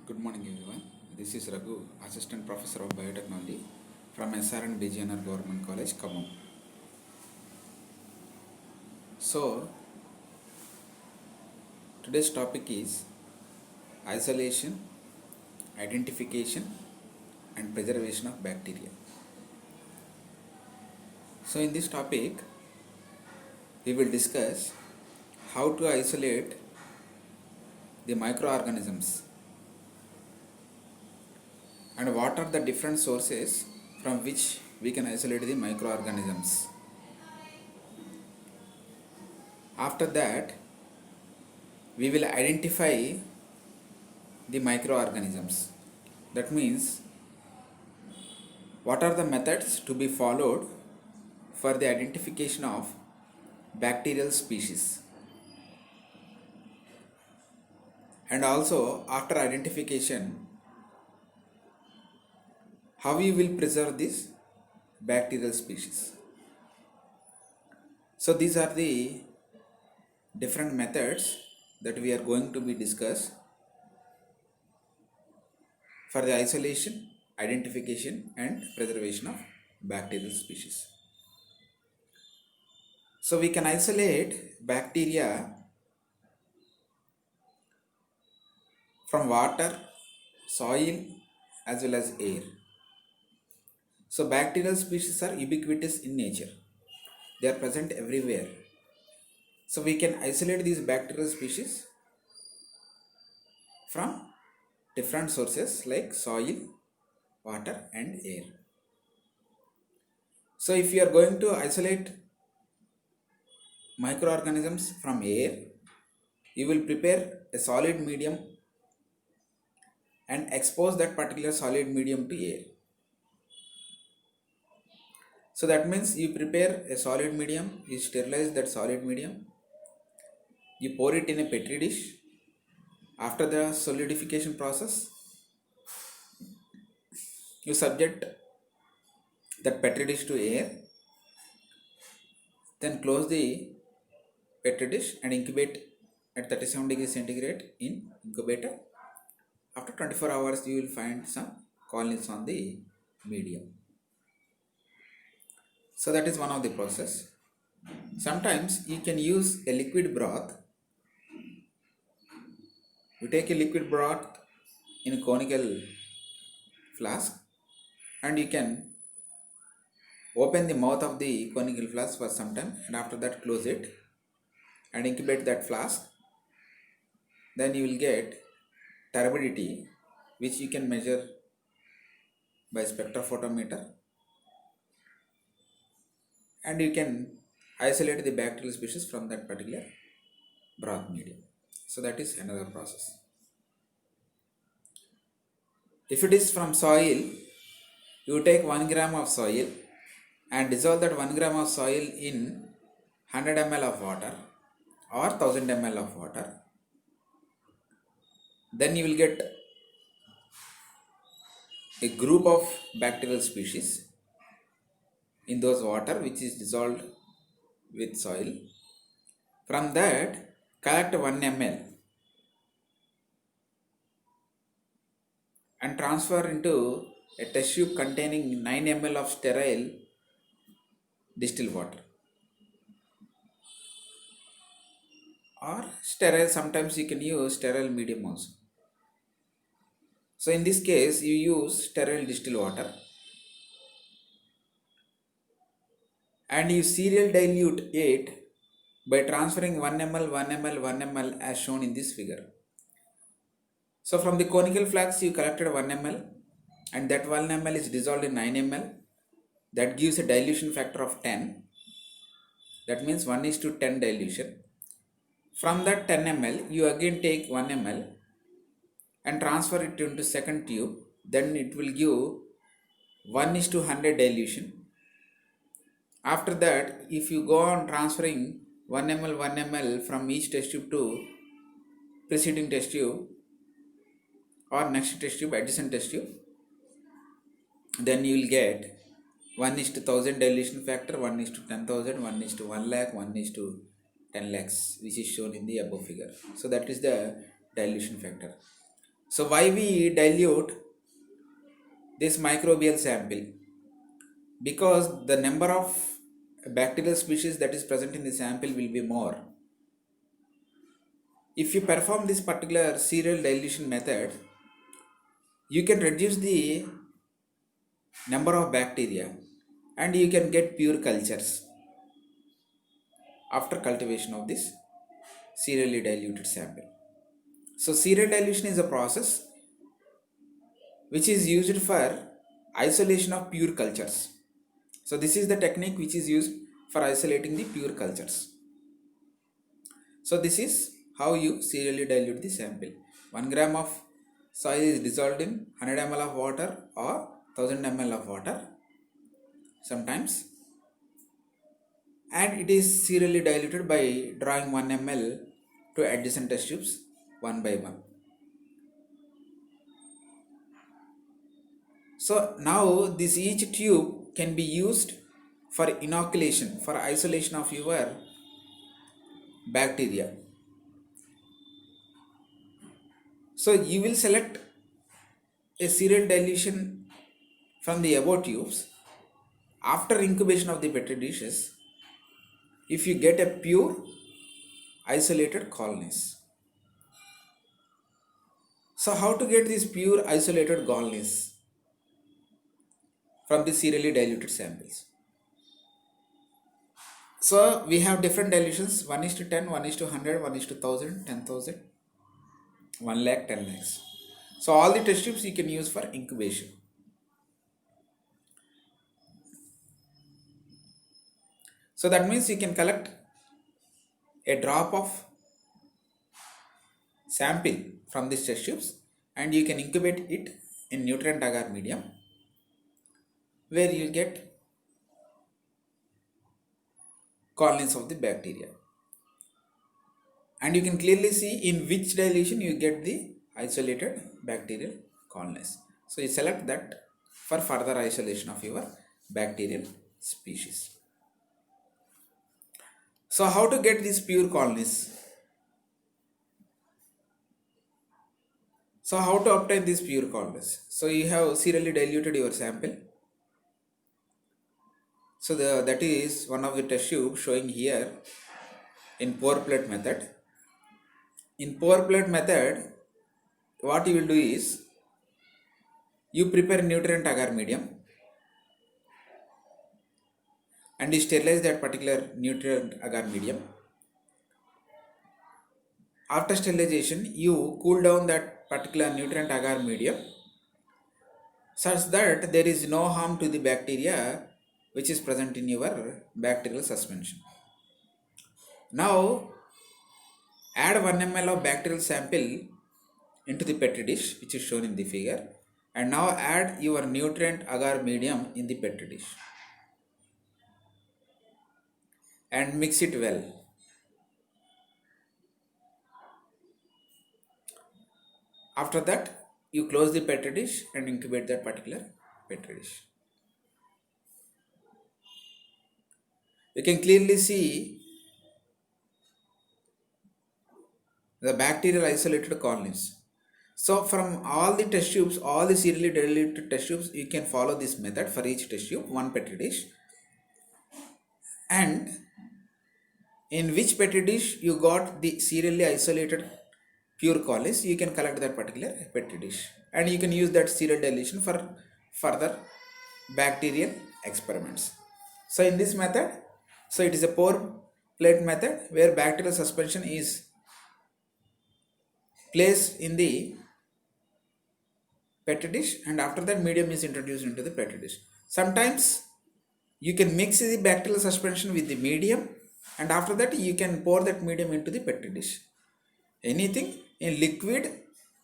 Good morning, everyone. This is Raghu, Assistant Professor of Biotechnology from SRN BGNR Government College, Khammam. So, today's topic is isolation, identification, and preservation of bacteria. So, in this topic, we will discuss how to isolate the microorganisms and what are the different sources from which we can isolate the microorganisms. After that, we will identify the microorganisms. That means, what are the methods to be followed for the identification of bacterial species? And also, after identification, how we will preserve this bacterial species? So, these are the different methods that we are going to be discussed for the isolation, identification, and preservation of bacterial species. So, we can isolate bacteria from water, soil, as well as air. So, bacterial species are ubiquitous in nature, they are present everywhere. So, we can isolate these bacterial species from different sources like soil, water, and air. So, if you are going to isolate microorganisms from air, you will prepare a solid medium and expose that particular solid medium to air. So that means you prepare a solid medium, you sterilize that solid medium, you pour it in a petri dish. After the solidification process, you subject that petri dish to air, then close the petri dish and incubate at 37 degrees centigrade in incubator. After 24 hours, you will find some colonies on the medium. So that is one of the process. Sometimes you can use a liquid broth. You take a liquid broth in a conical flask and you can open the mouth of the conical flask for some time and after that close it and incubate that flask. Then you will get turbidity, which you can measure by spectrophotometer, and you can isolate the bacterial species from that particular broth medium. So that is another process. If it is from soil, you take 1 gram of soil and dissolve that 1 gram of soil in 100 ml of water or 1000 ml of water. Then you will get a group of bacterial species in those water which is dissolved with soil. From that, collect 1 ml and transfer into a test tube containing 9 ml of sterile distilled water. Or sterile, sometimes you can use sterile medium also. So in this case, you use sterile distilled water and you serial dilute it by transferring 1 ml, 1 ml, 1 ml as shown in this figure. So from the conical flask, you collected 1 ml and that 1 ml is dissolved in 9 ml. That gives a dilution factor of 10. That means 1:10 dilution. From that 10 ml, you again take 1 ml and transfer it into second tube. Then it will give 1:100 dilution. After that, if you go on transferring 1 ml, 1 ml from each test tube to preceding test tube or next test tube, adjacent test tube, then you will get 1:1000 dilution factor, 1:10,000, 1:1 lakh, 1:10 lakhs, which is shown in the above figure. So that is the dilution factor. So why we dilute this microbial sample? Because the number of bacterial species that is present in the sample will be more. If you perform this particular serial dilution method, you can reduce the number of bacteria and you can get pure cultures after cultivation of this serially diluted sample. So serial dilution is a process which is used for isolation of pure cultures. So this is the technique which is used for isolating the pure cultures. So this is how you serially dilute the sample. 1 gram of soil is dissolved in 100 ml of water or 1000 ml of water sometimes, and it is serially diluted by drawing 1 ml to adjacent test tubes one by one. So now this each tube can be used for inoculation, for isolation of your bacteria. So you will select a serial dilution from the above tubes. After incubation of the petri dishes, if you get a pure isolated colonies. So how to get these pure isolated colonies from the serially diluted samples? So we have different dilutions, 1:10, 1:100, 1:1000, 10,000, 1 lakh, 10 lakhs. So all the test tubes you can use for incubation. So that means you can collect a drop of sample from these test tubes and you can incubate it in nutrient agar medium where you get colonies of the bacteria. And you can clearly see in which dilution you get the isolated bacterial colonies. So you select that for further isolation of your bacterial species. So how to get these pure colonies? So how to obtain these pure colonies? So you have serially diluted your sample. So that is one of the test tube showing here in pour plate method. In pour plate method, what you will do is you prepare nutrient agar medium and you sterilize that particular nutrient agar medium. After sterilization, you cool down that particular nutrient agar medium such that there is no harm to the bacteria which is present in your bacterial suspension. Now add 1 ml of bacterial sample into the petri dish which is shown in the figure, and now add your nutrient agar medium in the petri dish and mix it well. After that, you close the petri dish and incubate that particular petri dish. You can clearly see the bacterial isolated colonies. So from all the test tubes, all the serially diluted test tubes, you can follow this method for each test tube, one petri dish. And in which petri dish you got the serially isolated pure colonies, you can collect that particular petri dish. And you can use that serial dilution for further bacterial experiments. So in this method, so it is a pour plate method where bacterial suspension is placed in the petri dish and after that medium is introduced into the petri dish. Sometimes you can mix the bacterial suspension with the medium and after that you can pour that medium into the petri dish. Anything in liquid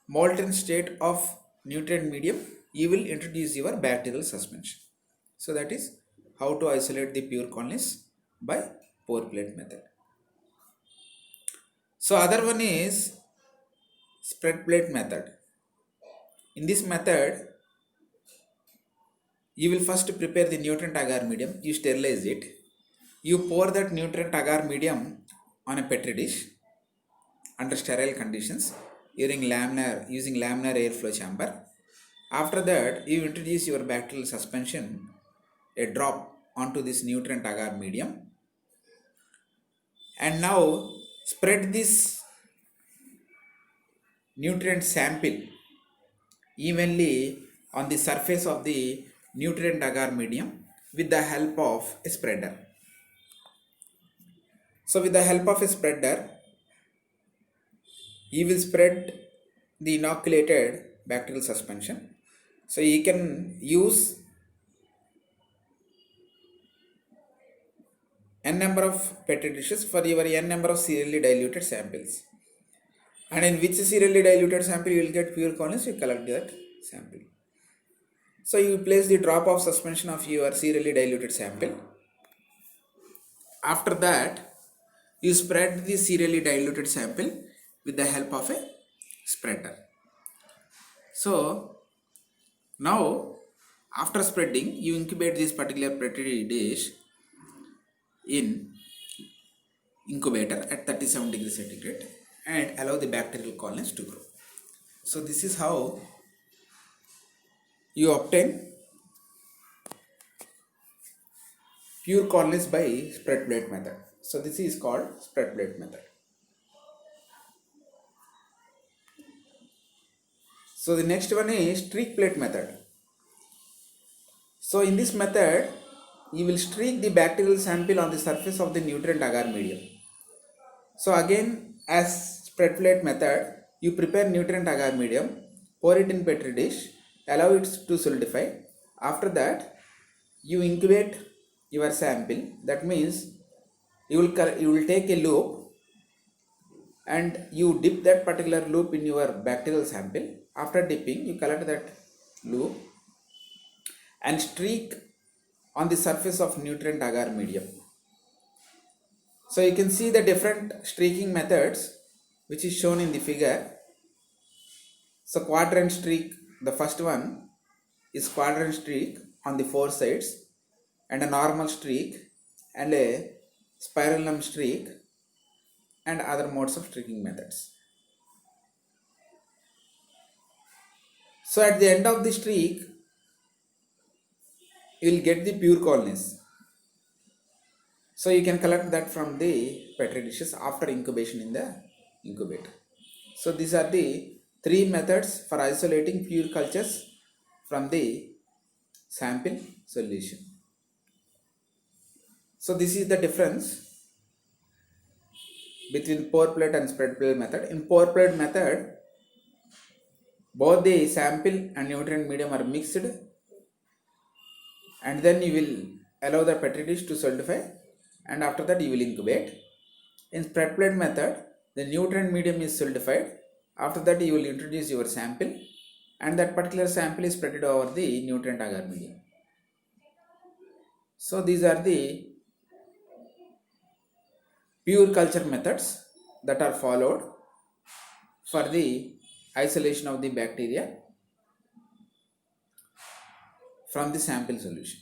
molten state of nutrient medium, you will introduce your bacterial suspension. So that is how to isolate the pure colonies by pour plate method. So other one is spread plate method. In this method, you will first prepare the nutrient agar medium, you sterilize it, you pour that nutrient agar medium on a petri dish under sterile conditions using laminar airflow chamber. After that, you introduce your bacterial suspension, a drop onto this nutrient agar medium, and now spread this nutrient sample evenly on the surface of the nutrient agar medium with the help of a spreader. So with the help of a spreader, you will spread the inoculated bacterial suspension. So you can use n number of petri dishes for your n number of serially diluted samples. And in which serially diluted sample you will get pure colonies, you collect that sample. So you place the drop of suspension of your serially diluted sample. After that, you spread the serially diluted sample with the help of a spreader. So now after spreading, you incubate this particular petri dish in incubator at 37 degrees centigrade and allow the bacterial colonies to grow. So this is how you obtain pure colonies by spread plate method. So this is called spread plate method. So the next one is streak plate method. So in this method, you will streak the bacterial sample on the surface of the nutrient agar medium. So again, as spread plate method, you prepare nutrient agar medium, pour it in petri dish, allow it to solidify. After that, you incubate your sample. That means you will take a loop and you dip that particular loop in your bacterial sample. After dipping, you collect that loop and streak on the surface of nutrient agar medium. So you can see the different streaking methods which is shown in the figure. So quadrant streak, the first one is quadrant streak on the four sides, and a normal streak and a spiralum streak and other modes of streaking methods. So at the end of the streak, you will get the pure colonies. So you can collect that from the petri dishes after incubation in the incubator. So these are the three methods for isolating pure cultures from the sample solution. So this is the difference between pour plate and spread plate method. In pour plate method, both the sample and nutrient medium are mixed, and then you will allow the petri dish to solidify, and after that you will incubate. In spread plate method, the nutrient medium is solidified. After that you will introduce your sample, and that particular sample is spread over the nutrient agar medium. So these are the pure culture methods that are followed for the isolation of the bacteria from the sample solution.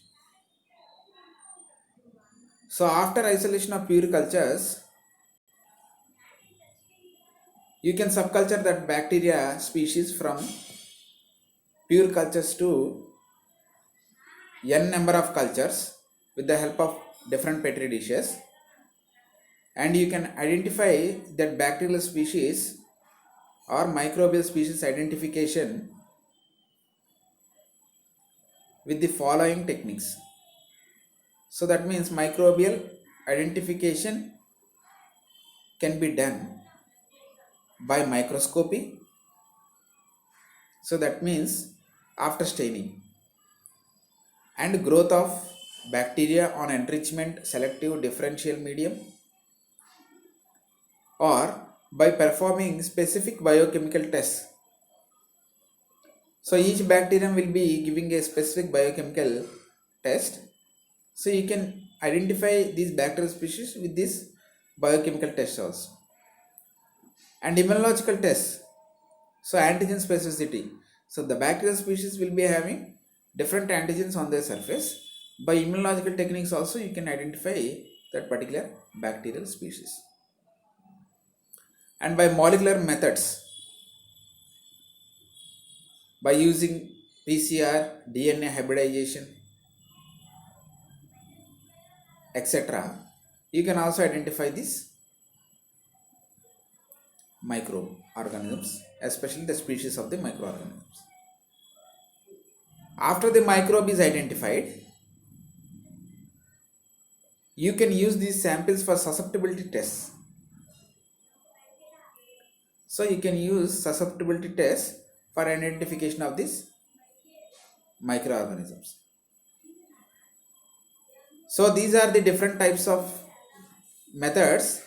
So after isolation of pure cultures, you can subculture that bacteria species from pure cultures to n number of cultures with the help of different petri dishes, and you can identify that bacterial species or microbial species identification with the following techniques. So that means microbial identification can be done by microscopy. So that means after staining, and growth of bacteria on enrichment selective differential medium, or by performing specific biochemical tests. So each bacterium will be giving a specific biochemical test. So you can identify these bacterial species with this biochemical test also. And immunological tests. So antigen specificity. So the bacterial species will be having different antigens on their surface. By immunological techniques also you can identify that particular bacterial species. And by molecular methods, by using PCR, DNA hybridization, etc. You can also identify these microorganisms, especially the species of the microorganisms. After the microbe is identified, you can use these samples for susceptibility tests. So you can use susceptibility tests for identification of these microorganisms. So these are the different types of methods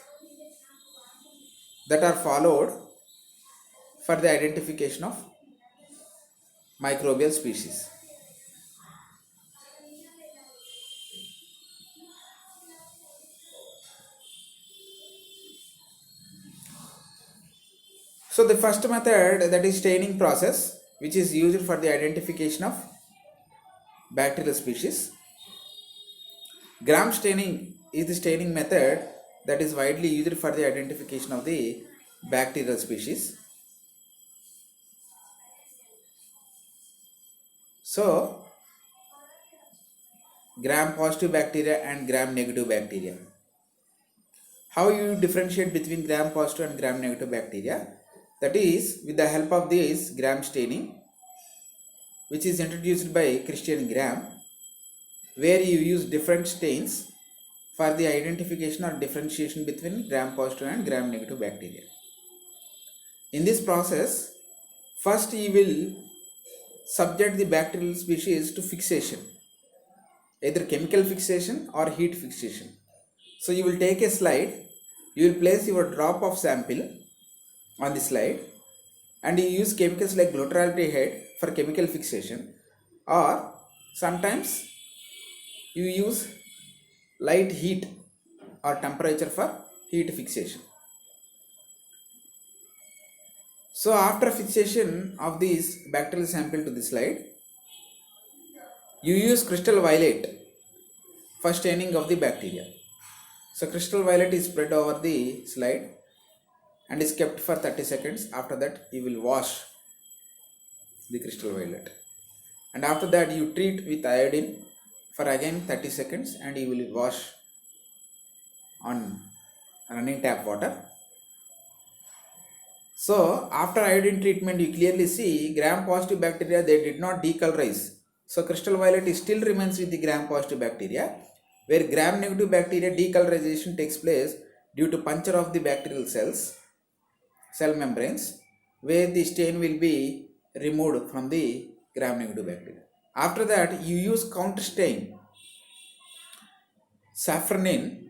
that are followed for the identification of microbial species. So the first method, that is staining process, which is used for the identification of bacterial species. Gram staining is the staining method that is widely used for the identification of the bacterial species. So gram positive bacteria and gram negative bacteria. How you differentiate between gram positive and gram negative bacteria? That is with the help of this gram staining, which is introduced by Christian Gram, where you use different stains for the identification or differentiation between gram positive and gram negative bacteria. In this process, first you will subject the bacterial species to fixation, either chemical fixation or heat fixation. So you will take a slide, you will place your drop of sample on the slide, and you use chemicals like glutaraldehyde for chemical fixation, or sometimes you use light heat or temperature for heat fixation. So after fixation of this bacterial sample to the slide, you use crystal violet for staining of the bacteria. So crystal violet is spread over the slide and is kept for 30 seconds. After that you will wash the crystal violet, and after that you treat with iodine for again 30 seconds, and you will wash on running tap water. So after iodine treatment, you clearly see gram positive bacteria, they did not decolorize. So crystal violet still remains with the gram positive bacteria, where gram negative bacteria decolorization takes place due to puncture of the bacterial cell membranes, where the stain will be removed from the gram negative bacteria. After that you use counter stain safranin.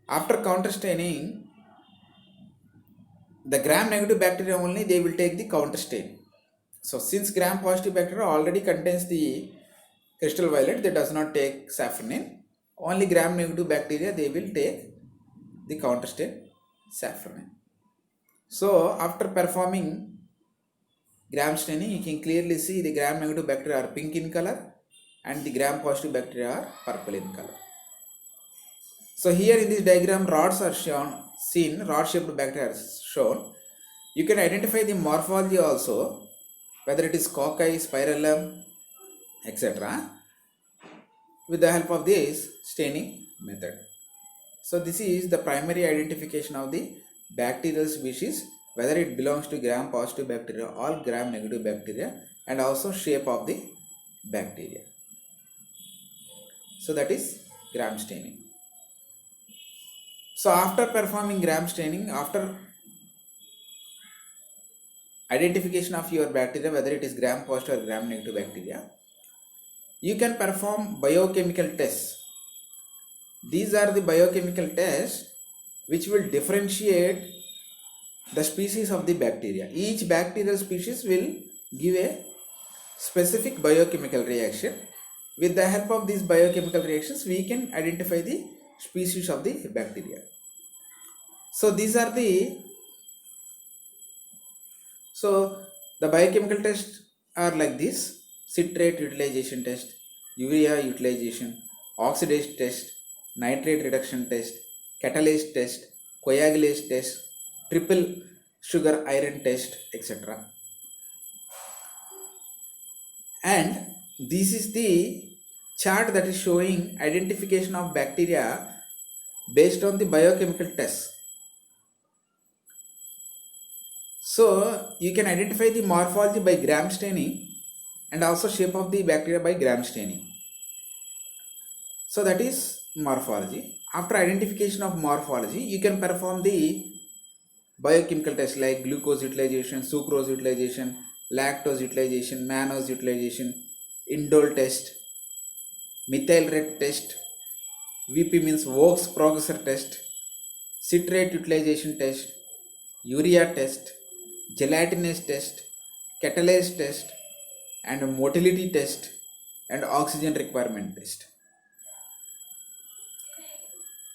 After counter staining, the gram negative bacteria only they will take the counter stain. So since gram positive bacteria already contains the crystal violet, they does not take safranin. Only gram negative bacteria they will take the counter stain safranin. So after performing gram staining, you can clearly see the gram negative bacteria are pink in color and the gram positive bacteria are purple in color. So here in this diagram, rods are seen, rod shaped bacteria are shown. You can identify the morphology also, whether it is cocci, spirillum, etc., with the help of this staining method. So this is the primary identification of the bacterial species, whether it belongs to gram positive bacteria or gram negative bacteria, and also shape of the bacteria. So that is gram staining. So after performing gram staining, after identification of your bacteria, whether it is gram positive or gram negative bacteria, you can perform biochemical tests. These are the biochemical tests which will differentiate the species of the bacteria. Each bacterial species will give a specific biochemical reaction. With the help of these biochemical reactions, we can identify the species of the bacteria. So these are the biochemical tests are like this: citrate utilization test, urea utilization, oxidase test, nitrate reduction test, catalase test, coagulase test, triple sugar iron test, etc. And this is the chart that is showing identification of bacteria based on the biochemical tests. So you can identify the morphology by gram staining and also shape of the bacteria by gram staining. So that is morphology. After identification of morphology, you can perform the biochemical tests like glucose utilization, sucrose utilization, lactose utilization, mannose utilization, indole test, methyl red test, VP means Vaux progressor test, citrate utilization test, urea test, gelatinase test, catalase test, and motility test, and oxygen requirement test.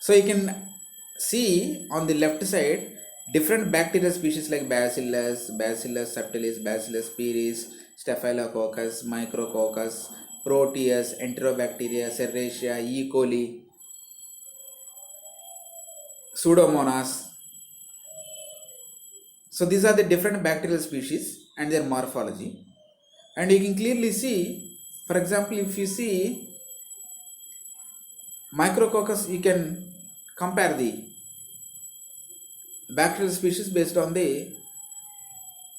So you can see on the left side different bacterial species like Bacillus, Bacillus subtilis, Bacillus species, Staphylococcus, Micrococcus, Proteus, Enterobacteria, Serratia, E. coli, Pseudomonas. So these are the different bacterial species and their morphology. And you can clearly see, for example, if you see Micrococcus, you can compare the bacterial species based on the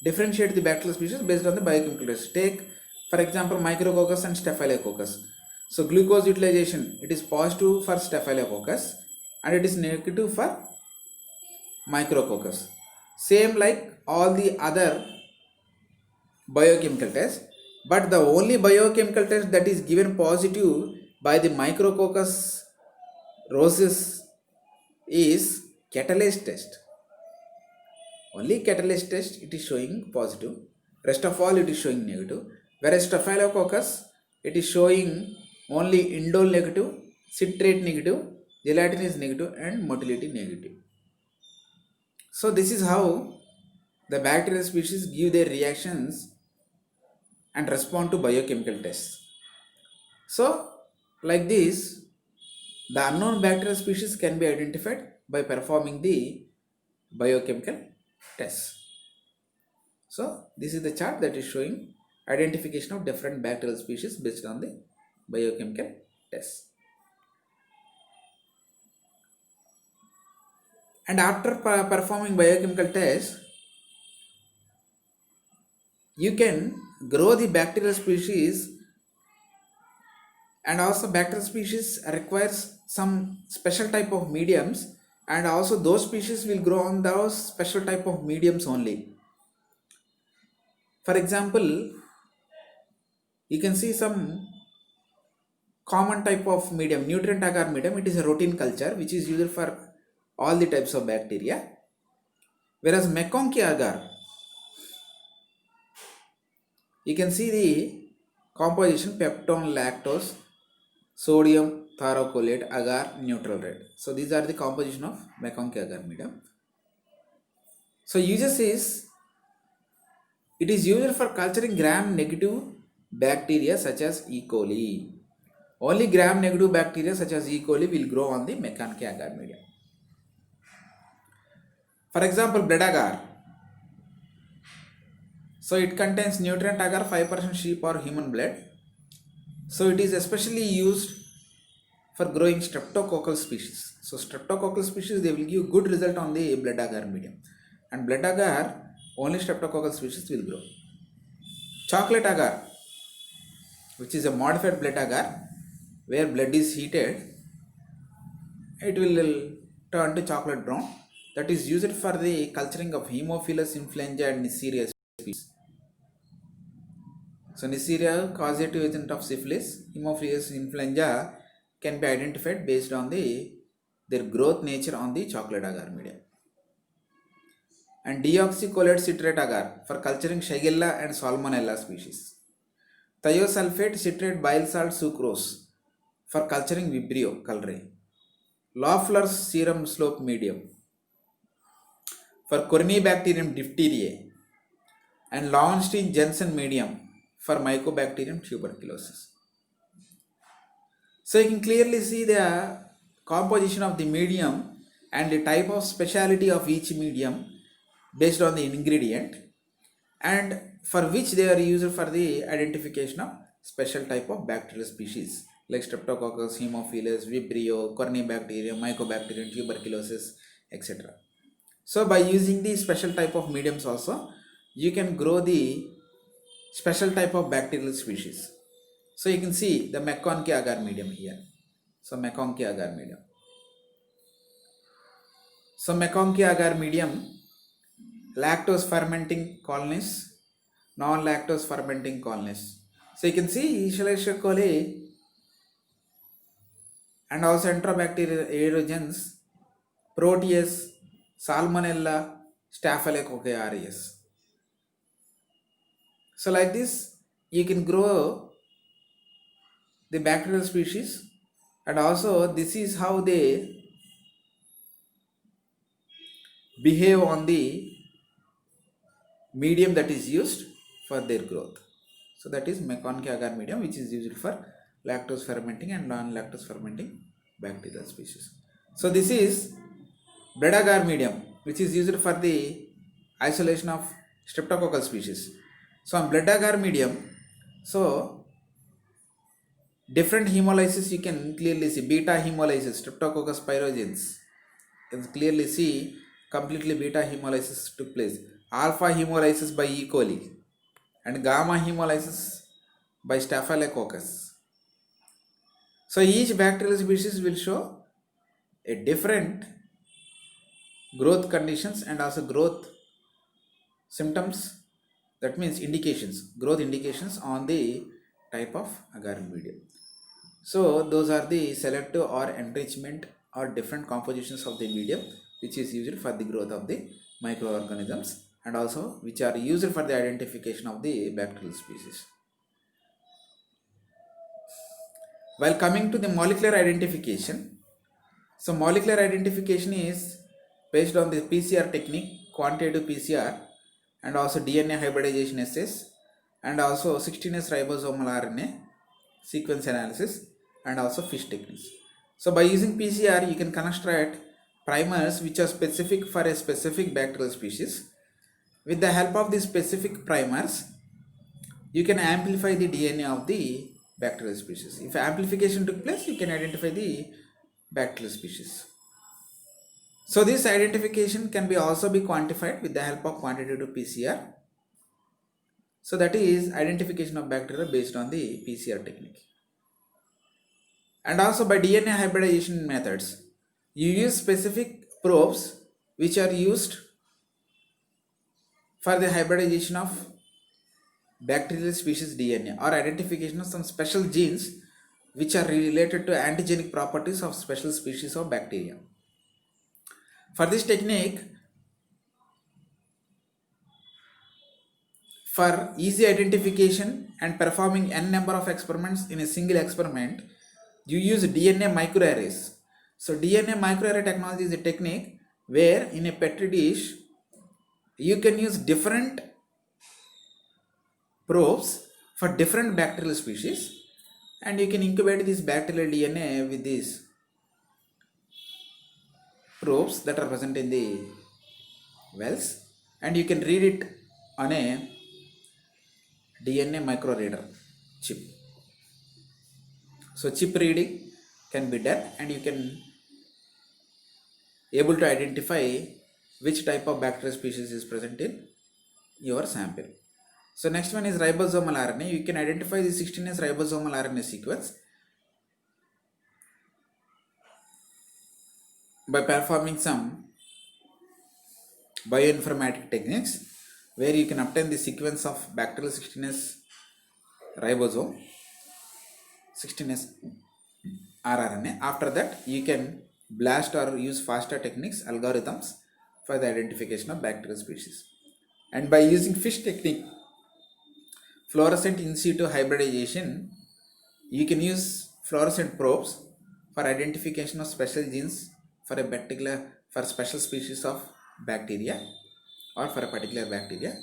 differentiate the bacterial species based on the biochemical test. Take for example Micrococcus and Staphylococcus. So glucose utilization, it is positive for Staphylococcus and it is negative for Micrococcus. Same like all the other biochemical tests, but the only biochemical test that is given positive by the Micrococcus roseus is catalase test. Only catalase test it is showing positive, rest of all it is showing negative, whereas Staphylococcus it is showing only indole negative, citrate negative, gelatinase negative, and motility negative. So this is how the bacterial species give their reactions and respond to biochemical tests. So like this, the unknown bacterial species can be identified by performing the biochemical tests. So this is the chart that is showing identification of different bacterial species based on the biochemical tests. And after performing biochemical tests, you can grow the bacterial species, and also bacterial species requires some special type of mediums, and also those species will grow on those special type of mediums only. For example, you can see some common type of medium, nutrient agar medium. It is a routine culture which is used for all the types of bacteria, whereas McConkey agar, you can see the composition: peptone, lactose, sodium thiocolate, agar, neutral red. So these are the composition of McConkey agar medium. So uses is, it is used for culturing gram negative bacteria such as E. coli. Only gram negative bacteria such as E. coli will grow on the McConkey agar medium. For example, blood agar. So it contains nutrient agar 5% sheep or human blood. So it is especially used for growing streptococcal species. So streptococcal species, they will give good result on the blood agar medium. And blood agar, only streptococcal species will grow. Chocolate agar, which is a modified blood agar, where blood is heated, it will turn to chocolate brown. That is used for the culturing of Haemophilus influenza and Neisseria species. So Neisseria, causative agent of syphilis, Haemophilus influenza can be identified based on their growth nature on the chocolate agar medium. And deoxycholate citrate agar for culturing Shigella and Salmonella species. Thiosulfate citrate bile salt sucrose for culturing Vibrio cholerae. Loeffler's serum slope medium for Corynebacterium diphtheriae, and Lowenstein Jensen medium for Mycobacterium tuberculosis. So you can clearly see the composition of the medium and the type of speciality of each medium based on the ingredient. and for which they are used for the identification of special type of bacterial species like Streptococcus, Haemophilus, Vibrio, Corynebacterium, Mycobacterium, tuberculosis, etc. So by using the special type of mediums also, you can grow the special type of bacterial species. So you can see the McConkie agar medium here. So McConkie agar medium. So McConkie agar medium, lactose fermenting colonies, non-lactose fermenting colonies. So you can see Escherichia coli and also Enterobacterial aerogens, Proteus, Salmonella, Staphylococcus aureus. So like this, you can grow the bacterial species, and also this is how they behave on the medium that is used for their growth. So that is McConkie agar medium, which is used for lactose fermenting and non-lactose fermenting bacterial species. So this is bread agar medium, which is used for the isolation of streptococcal species. So on blood agar medium, so different hemolysis you can clearly see. Beta hemolysis, streptococcus pyrogens, you can clearly see completely beta hemolysis took place. Alpha hemolysis by E. coli and gamma hemolysis by Staphylococcus. So each bacterial species will show a different growth conditions and also growth symptoms, that means indications, growth indications on the type of agar medium. So those are the selective or enrichment or different compositions of the medium which is used for the growth of the microorganisms and also which are used for the identification of the bacterial species. While coming to the molecular identification, so molecular identification is based on the PCR technique, quantitative PCR, and also DNA hybridization assays, and also 16S ribosomal RNA sequence analysis, and also FISH techniques. So by using PCR, you can construct primers which are specific for a specific bacterial species. With the help of these specific primers, you can amplify the DNA of the bacterial species. If amplification took place, you can identify the bacterial species. So this identification can be also be quantified with the help of quantitative PCR. So that is identification of bacteria based on the PCR technique. And also by DNA hybridization methods, you use specific probes which are used for the hybridization of bacterial species DNA or identification of some special genes which are related to antigenic properties of special species of bacteria. For this technique, for easy identification and performing n number of experiments in a single experiment, you use DNA microarrays. So DNA microarray technology is a technique where in a petri dish you can use different probes for different bacterial species and you can incubate this bacterial DNA with these probes that are present in the wells, and you can read it on a DNA microreader chip. So chip reading can be done and you can able to identify which type of bacterial species is present in your sample. So next one is ribosomal RNA. You can identify the 16S ribosomal RNA sequence by performing some bioinformatic techniques where you can obtain the sequence of bacterial 16S ribosome, 16S rRNA. After that, you can blast or use FASTA techniques, algorithms for the identification of bacterial species. And by using FISH technique, fluorescent in situ hybridization, you can use fluorescent probes for identification of special genes for a particular for special species of bacteria or for a particular bacteria.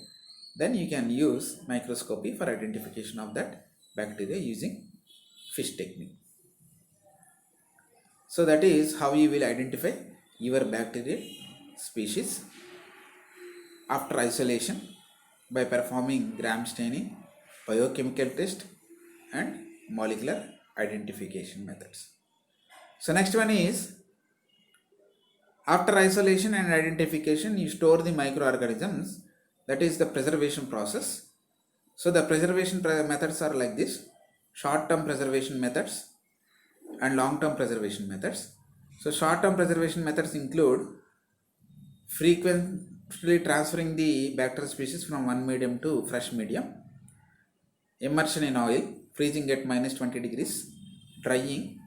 Then you can use microscopy for identification of that bacteria using FISH technique. So that is how you will identify your bacterial species after isolation by performing gram staining, biochemical test, and molecular identification methods. So next one is, after isolation and identification, you store the microorganisms. That is the preservation process. So the preservation methods are like this: short-term preservation methods and long-term preservation methods. So short-term preservation methods include frequently transferring the bacterial species from one medium to fresh medium, immersion in oil, freezing at minus 20 degrees, drying,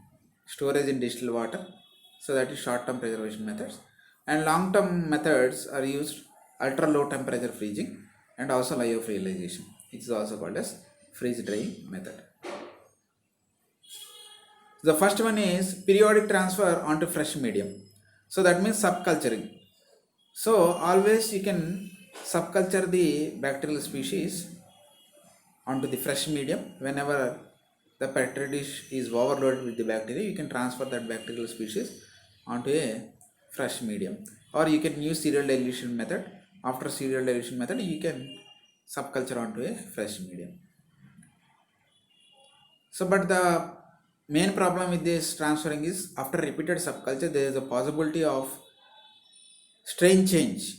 storage in distilled water. So that is short-term preservation methods. And long-term methods are used ultra low temperature freezing and also lyophilization. It is also called as freeze drying method. The first one is periodic transfer onto fresh medium. So that means subculturing. So always you can subculture the bacterial species onto the fresh medium. Whenever the petri dish is overloaded with the bacteria, you can transfer that bacterial species onto a fresh medium, or you can use serial dilution method. After serial dilution method, you can subculture onto a fresh medium. So but the main problem with this transferring is, after repeated subculture, there is a possibility of strain change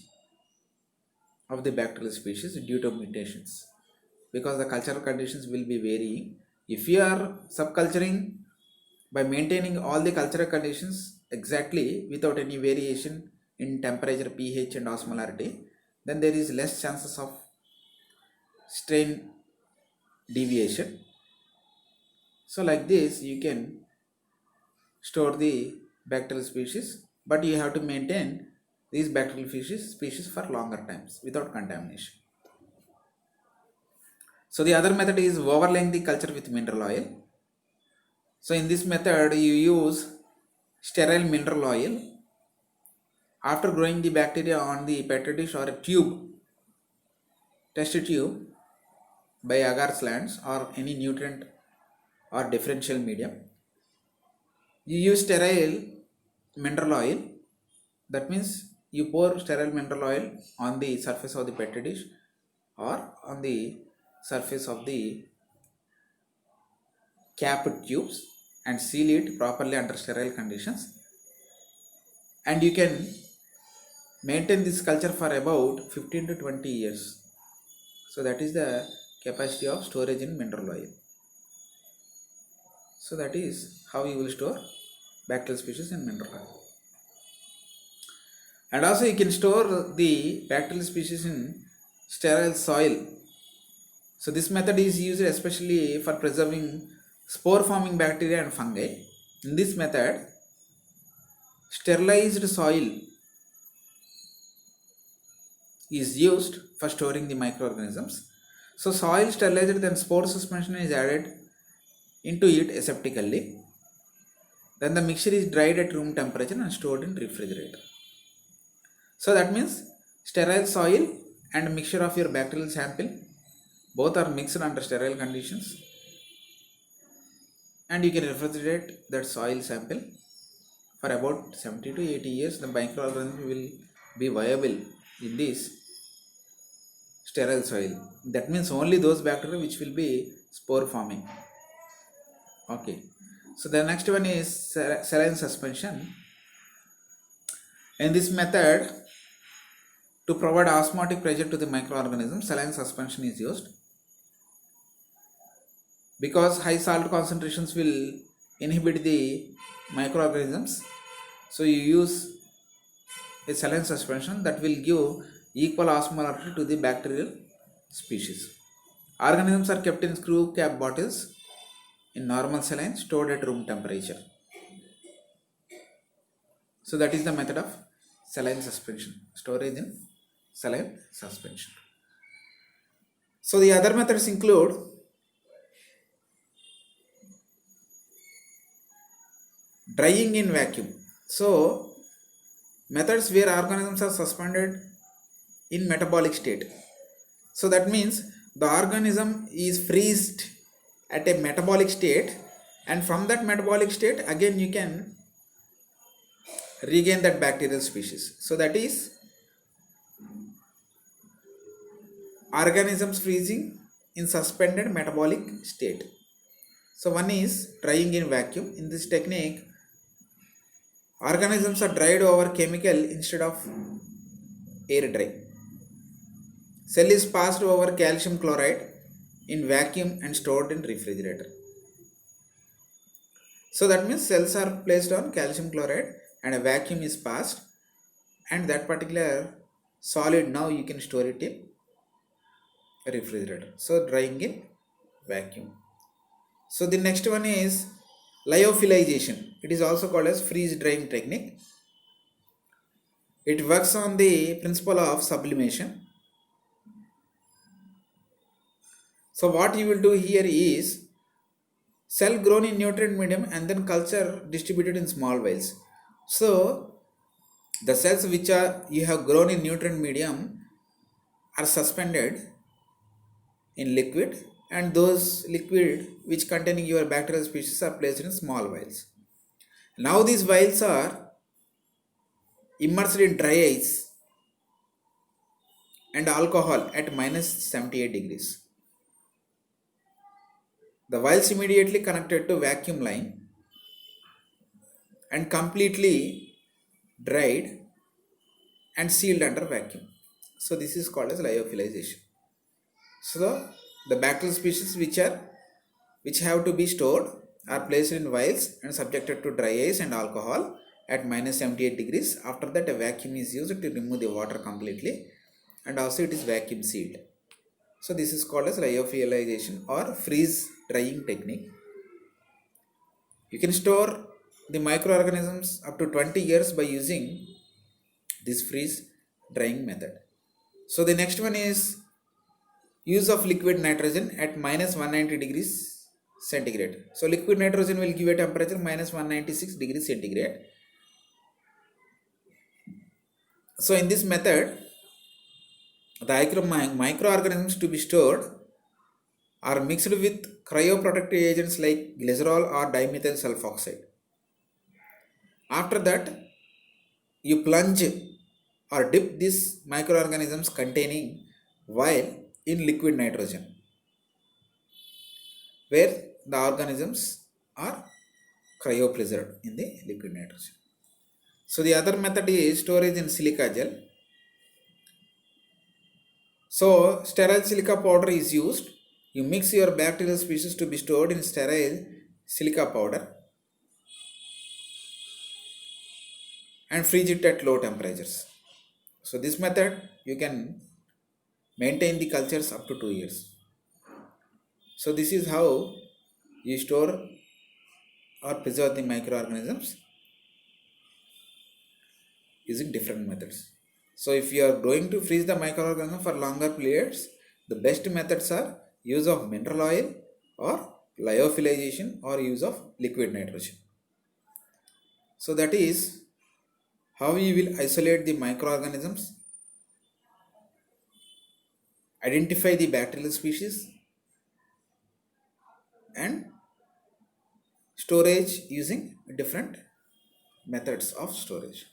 of the bacterial species due to mutations, because the cultural conditions will be varying. If you are subculturing by maintaining all the cultural conditions exactly without any variation in temperature, pH and osmolarity, then there is less chances of strain deviation. So like this you can store the bacterial species, but you have to maintain these bacterial species for longer times without contamination. So the other method is overlaying the culture with mineral oil. So in this method you use sterile mineral oil. After growing the bacteria on the petri dish or a test tube by agar slants or any nutrient or differential medium, you use sterile mineral oil. That means you pour sterile mineral oil on the surface of the petri dish or on the surface of the capped tubes and seal it properly under sterile conditions, and you can maintain this culture for about 15 to 20 years. So that is the capacity of storage in mineral oil. So that is how you will store bacterial species in mineral oil. And also you can store the bacterial species in sterile soil. So this method is used especially for preserving spore forming bacteria and fungi. In this method, sterilized soil is used for storing the microorganisms. So soil sterilized, then spore suspension is added into it aseptically. Then the mixture is dried at room temperature and stored in refrigerator. So that means sterile soil and mixture of your bacterial sample, both are mixed under sterile conditions, and you can refrigerate that soil sample for about 70 to 80 years. The microorganism will be viable in this sterile soil. That means only those bacteria which will be spore forming. Okay, so the next one is saline suspension. In this method, to provide osmotic pressure to the microorganism, saline suspension is used. Because high salt concentrations will inhibit the microorganisms, so you use a saline suspension that will give equal osmolarity to the bacterial species. Organisms are kept in screw cap bottles in normal saline stored at room temperature. So that is the method of saline suspension, storage in saline suspension. So the other methods include drying in vacuum. So methods where organisms are suspended in metabolic state. So that means the organism is freezed at a metabolic state, and from that metabolic state again you can regain that bacterial species. So that is organisms freezing in suspended metabolic state. So one is drying in vacuum. In this technique, organisms are dried over chemical instead of air dry. Cell is passed over calcium chloride in vacuum and stored in refrigerator. So that means cells are placed on calcium chloride and a vacuum is passed, and that particular solid now you can store it in a refrigerator. So drying in vacuum. So the next one is lyophilization. It is also called as freeze drying technique. It works on the principle of sublimation. So what you will do here is cell grown in nutrient medium and then culture distributed in small vials. So the cells which are you have grown in nutrient medium are suspended in liquid, and those liquid which containing your bacterial species are placed in small vials. Now these vials are immersed in dry ice and alcohol at minus 78 degrees. The vials immediately connected to vacuum line and completely dried and sealed under vacuum. So this is called as lyophilization. So the bacterial species which have to be stored are placed in vials and subjected to dry ice and alcohol at minus 78 degrees. After that, a vacuum is used to remove the water completely, and also it is vacuum sealed. So this is called as lyophilization or freeze drying technique. You can store the microorganisms up to 20 years by using this freeze drying method. So the next one is use of liquid nitrogen at minus 190 degrees centigrade. So liquid nitrogen will give a temperature minus 196 degrees centigrade. So in this method, the microorganisms to be stored are mixed with cryoprotective agents like glycerol or dimethyl sulfoxide. After that, you plunge or dip these microorganisms containing vial in liquid nitrogen, where the organisms are cryopreserved in the liquid nitrogen. So the other method is storage in silica gel. So sterile silica powder is used. You mix your bacterial species to be stored in sterile silica powder and freeze it at low temperatures. So this method you can maintain the cultures up to 2 years. So this is how you store or preserve the microorganisms using different methods. So if you are going to freeze the microorganism for longer periods, the best methods are use of mineral oil or lyophilization or use of liquid nitrogen. So that is how you will isolate the microorganisms, identify the bacterial species, and storage using different methods of storage.